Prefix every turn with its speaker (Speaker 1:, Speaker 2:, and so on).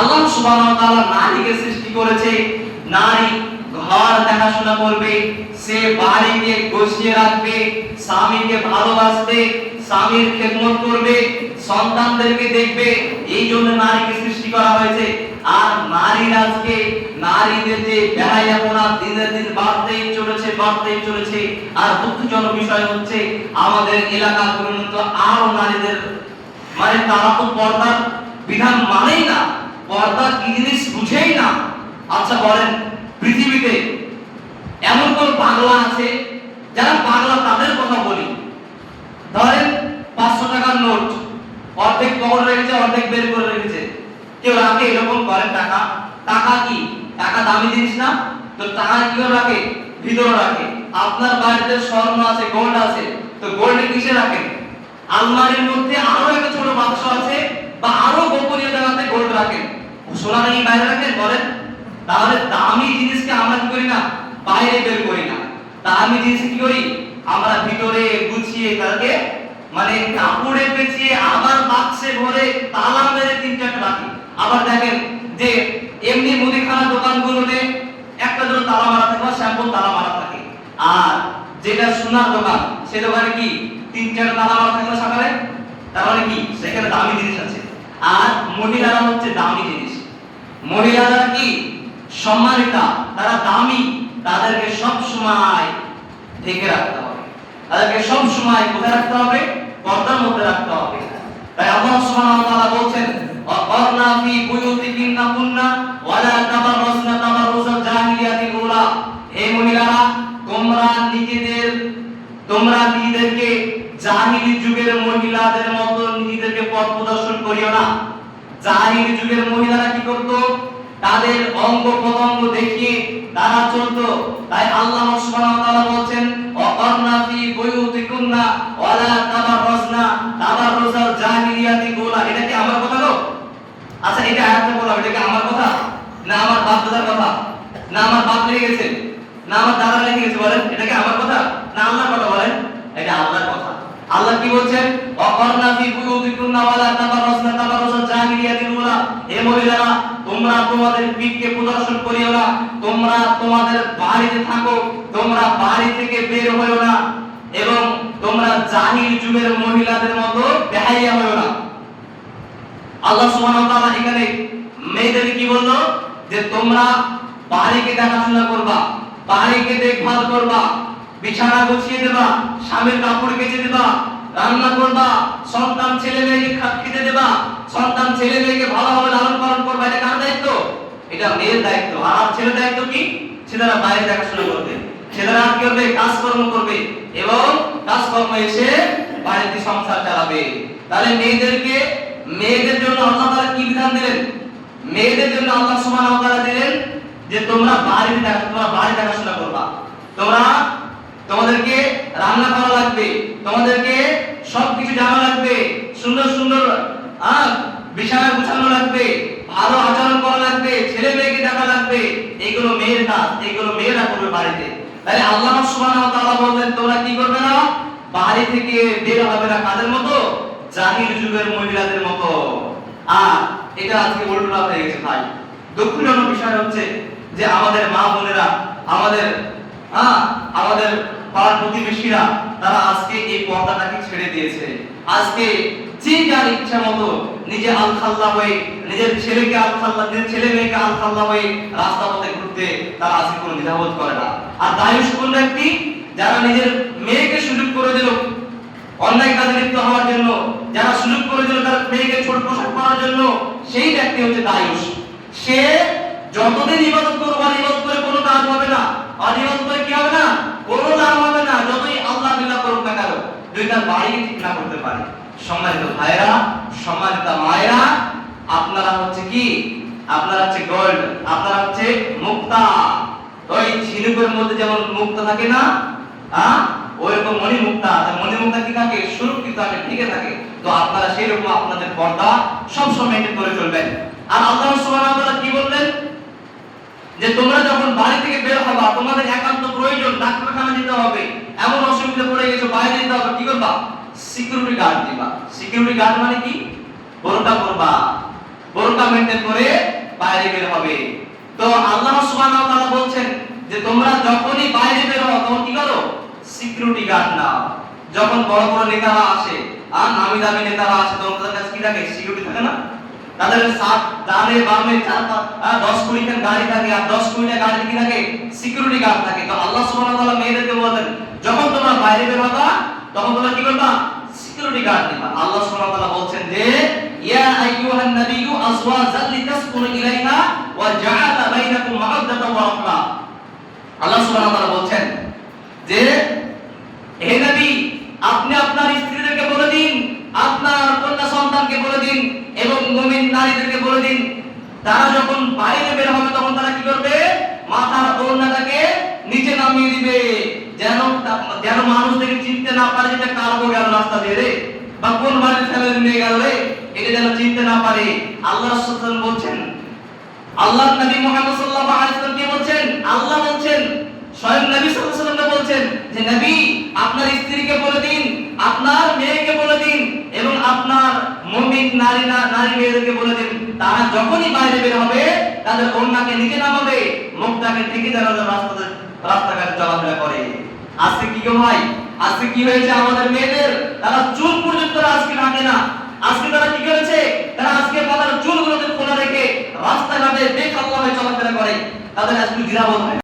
Speaker 1: আল্লাহ সুবহানাহু ওয়া তাআলা নারীকে সৃষ্টি করেছে, নারী ঘর দেখাশোনা করবে, সে বাড়িকে গুছিয়ে রাখবে, স্বামীকে ভালোবাসবে, স্বামীর খেদমত করবে, সন্তানদেরকে দেখবে। এই জন্য নারীকে সৃষ্টি করা হয়েছে। আর নারীর আজকে নারীদের যে বেহায়াপনা দিনের দিন বাড়তেই চলেছে। আর দুঃখজনক বিষয় হচ্ছে আমাদের এলাকাগুলোর তো আরো নারীদের মানে তারা তো পর্দার বিধান মানেই না, পর্দা কি জিনিস বুঝেই না। আচ্ছা বলেন, পৃথিবীতে এমন কোন পাগলা আছে যারা পাগলা? তাদের কথা বলি। ধরেন 500 টাকার নোট অর্ধেক পকেটে রেখেছে, অর্ধেক বের করে রেখেছে। কেউ রাখে এরকম করেন? টাকা কি টাকা দামি জিনিস না? তো টাকা কিভাবে রাখে? ভিতরে রাখে। আপনার বাড়িতে স্বর্ণ আছে, গোল্ড আছে, তো গোল্ড কিসে রাখেন? আলমারির মধ্যে আরো একটা ছোট বাক্স আছে বা আরো গোপনীয় জায়গাতে গোল্ড রাখেন। সোনা নাকি বাইরে রাখেন? বলেন। তাহলে দামি জিনিসকে আমরা কি করি না? বাইরে বের করি না। দামি জিনিস কি করি? আমরা ভিতরে গুছিয়ে তাকে মানে কাপড়ে পেঁচিয়ে আবার বাক্সে ভরে তালা মেরে 3-4টা রাখি। আবার দেখেন যে এমনি মুদিখানা দোকানগুলোতে একটা দুটো তালা মারা থাকে বা স্যাম্পল তালা মারা থাকে। আর যেটা সোনার দোকান, সে দোকানে কি 3-4টা তালা মারা থাকে সকালে? তার মানে কি সেখানে দামি জিনিস আছে। আর মহিলারা হচ্ছে দামি জিনিস। মহিলারা কি সম্মানিতা, তারা দামি, তাদেরকে সব সময় ঢেকে রাখতে হবে, তাদেরকে সব সময় কোথায় রাখতে হবে? পর্দার মধ্যে রাখতে হবে। তাই আল্লাহ সুবহানাহু ওয়া তাআলা বলেন, ওয়াকরনা ফি বুয়ুতিকুন্না কুন্না ওয়ালা তাবাররাসনা তাবাররুজাল জাহিলিয়াতিল উলা। হে মহিলারা, তোমরা নিজেদেরকে জাহিলি যুগের মহিলাদের মতো নিজেদেরকে পথ প্রদর্শন করিও না। জাহিলি যুগের মহিলারা কি করত? তাদের অঙ্গ প্রত্যঙ্গ দেখিয়ে তারা চলতো। তাই আল্লাহ সুবহানাহু ওয়া তাআলা বলেন, ওয়াকরনা ফি বুয়ুতিকুন্না ওয়ালা তাবাররাসনা তাবাররুজাল জাহিলিয়াতিল উলা। এটা কি আমার কথা গো? আচ্ছা, এটা আয়াতে বলা, এটা কি আমার কথা না আমার বাপ দাদার কথা? না আমার বাপ লিখে গেছে, না আমার দাদা লিখে গেছে? বলেন, এটা কি আমার কথা না আল্লাহর কথা? বলেন, এটা আল্লাহর কথা। আল্লাহ কি বলছেন? ওয়াকরনা ফি বুয়ুতিকুন্না ওয়ালা তাবাররাসনা তাবাররুজাল জাহিলিয়াতিল উলা। হে মহিলারা, তোমরা তোমাদের পিঠকে প্রদর্শন করিও না, তোমরা তোমাদের বাড়িতে থাকো, তোমরা বাড়ি থেকে বের হইও না, এবং তোমরা জাহিল যুগের মহিলাদের মতো বেহাইয়া হইও না। আল্লাহ সুবহানাহু ওয়া তাআলা এখানে মেয়েদেরকে কি বললো? যে তোমরা বাড়িকে দেখাশোনা করবা, বাড়িকে দেখভাল করবা, বিছানা গুছিয়ে দেবা, স্বামীর কাপড় কেচে দেবা, রান্না করবা, সন্তান ছেলে মেয়েকে খেতে দেবা, সন্তান ছেলে মেয়েকে ভালোভাবে লালন পালন করবা। এটা কার দায়িত্ব? এটা মেয়ের দায়িত্ব। আর ছেলের দায়িত্ব কি? ছেলেরা বাইরে দেখাশোনা করবে, ছেলেরা কি করবে? কাজকর্ম করবে, এবং কাজকর্ম এসে বাড়িতে সংসার চালাবে। তাহলে মেয়েদের জন্য আল্লাহ তাআলা কি বিধান দিলেন? মেয়েদের জন্য আল্লাহ সুবহানাহু ওয়া তাআলা দিলেন যে তোমরা বাড়ি দেখাশোনা করবা, তোমাদেরকে রান্না করা লাগবে, তোমাদেরকে সবকিছু জানা লাগবে, সুন্দর সুন্দর বিছানা গুছানো লাগবে, ভালো আচরণ করা লাগবে, ছেলে মেয়েকে দেখা লাগবে। এগুলো মেয়ের কাজ, এগুলো মেয়েরা করবে বাড়িতে। তাহলে আল্লাহ সুবহানাহু ওয়া তাআলা বলেন তোমরা কি করবে না? বাড়ি থেকে বের হবে না। কাদের মতো? জাহিল যুগের মহিলাদের মতো। আর এটা আজকে উল্টো হয়ে গেছে ভাই। দুঃখজনক বিষয় হচ্ছে যে আমাদের মা বোনেরা, আমাদের পাড়ার প্রতিবেশীরা, তারা আজকে এই পর্দাটাকে ছেড়ে দিয়েছে। আজকে যে যার ইচ্ছা মতো নিজে আলখাল্লা হয়ে, নিজের ছেলে মেয়েকে আলখাল্লা হয়ে রাস্তা পথে ঘুরতে তারা আজকে কোনো দ্বিধাবোধ করে না। আর দায়ুষ কোন ব্যক্তি? যারা নিজের মেয়েকে সুযোগ করে দিল অন্যায় কাজে লিপ্ত হওয়ার জন্য, যারা সুযোগ করে দিল তার মেয়েকে ছোট পোশাক পরার জন্য, সেই ব্যক্তি হচ্ছে দায়ুষ। সে যতদিন ইবাদত করবে, ইবাদত করে কোনো কাজ হবে না, আর ইবাদত করে কি হবে না? কোনো লাভ হবে না, যতই আল্লাহ বিল্লাহ করুক না কেন, যদি তার বাড়ি ঠিক না করতে পারে। সম্মানিত ভাইরা, সম্মানিত মায়েরা, আপনারা হচ্ছে কি? আপনারা হচ্ছে গোল্ড, আপনারা হচ্ছে মুক্তা। ওই ঝিনুকের মধ্যে যেমন মুক্তা থাকে না, ওইরকম মণিমুক্তা কি থাকে? সুরক্ষিত থাকে, টিকে থাকে। তো আপনারা সেই রকম আপনাদের পর্দা সবসময় মেইনটেইন করে চলবেন। আর আল্লাহ সুবহানাহু ওয়া তাআলা কি বললেন? যে তোমরা যখন বাড়ি থেকে বের হবা, তোমাদের একান্ত প্রয়োজন, ডাক্তারখানা যেতে হবে, এমন অসুবিধা পড়ে গেছে, বাইরে যেতে হবে, কি করবা? সিকিউরিটি গার্ড দিবা। সিকিউরিটি গার্ড মানে কি? বোরকা পরবা, বোরকা মেইনটেইন করে বাইরে বের হবে। তো আল্লাহ সুবহানাহু ওয়া তাআলা বলছেন যে তোমরা যখনই বাইরে বের হও তখন কি করো? সিকিউরিটি গার্ড নাও। যখন বড় বড় নেতারা আসে আর নামি দামি নেতারা আসে তখন তাদের কাছে কি থাকে? সিকিউরিটি থাকে না? তাদের সাত ডানে বামে 10-20 খান গাড়ি থাকে আর 10-20টা গাড়ি কি থাকে? সিকিউরিটি গার্ড থাকে। তো আল্লাহ সুবহানাহু ওয়া তাআলা মেয়েদেরকে বলেন যখন তোমরা বাইরে বের হবা তখন তোমরা কি করবা? সিকিউরিটি গার্ড নিবা। আল্লাহ সুবহানাহু ওয়া তাআলা বলছেন যে ইয়া আইয়ুহান নাবিয়্যু আজওয়াজাল লিতাসকুনু ইলাইহা ওয়া জাআলা বাইনাকুম মাওয়াদ্দাতাও ওয়া রাহমা। আল্লাহ সুবহানাহু ওয়া তাআলা বলছেন যে হে নবী আপনি আপনার স্ত্রীদেরকে বলে দিন, আপনার কন্যা সন্তানকে বলে দিন এবং মুমিন নারীদেরকে বলে দিন তারা যখন বাইরে বের হবে তখন তারা কি করবে? মাথার ওড়নাটাকে নিচে নামিয়ে দিবে, যেন মানুষ দেখে চিনতে না পারে যে কারো গেল রাস্তা দিয়ে রে বা কোন বাড়ির ফ্যামিলি নিয়ে গেল রে, এটা যেন চিনতে না পারে। আল্লাহ রাসূল বলছেন, আল্লাহর নবী মুহাম্মদ সাল্লাল্লাহু আলাইহি ওয়াসাল্লাম কি বলছেন? আল্লাহ বলছেন, স্বয়ং নবী সাল্লাল্লাহু আলাইহি ওয়াসাল্লাম বলছেন যে নবী আপনার স্ত্রীকে বলে দিন, আপনার মেয়েকে বলে দিন এবং আপনার মুমিন নারী মেয়েদেরকে বলে দিন তারা যখনই বাইরে বের হবে তাদের ওড়নাকে নিচে নামাবে, মুখটাকে ঢেকে যেন রাস্তাঘাটে চলাফেরা করে। আজকে কি গো ভাই, আজকে কি হয়েছে আমাদের মেয়েদের? তারা চুল পর্যন্ত আজকে ঢাকে না। আজকে তারা কি করেছে? তারা আজকে মাথার চুলগুলোকে খোলা রেখে রাস্তাঘাটে বেখাপ্পা হয়ে চলাফেরা করে। তাদের আজকে জিরাবোধ হয়।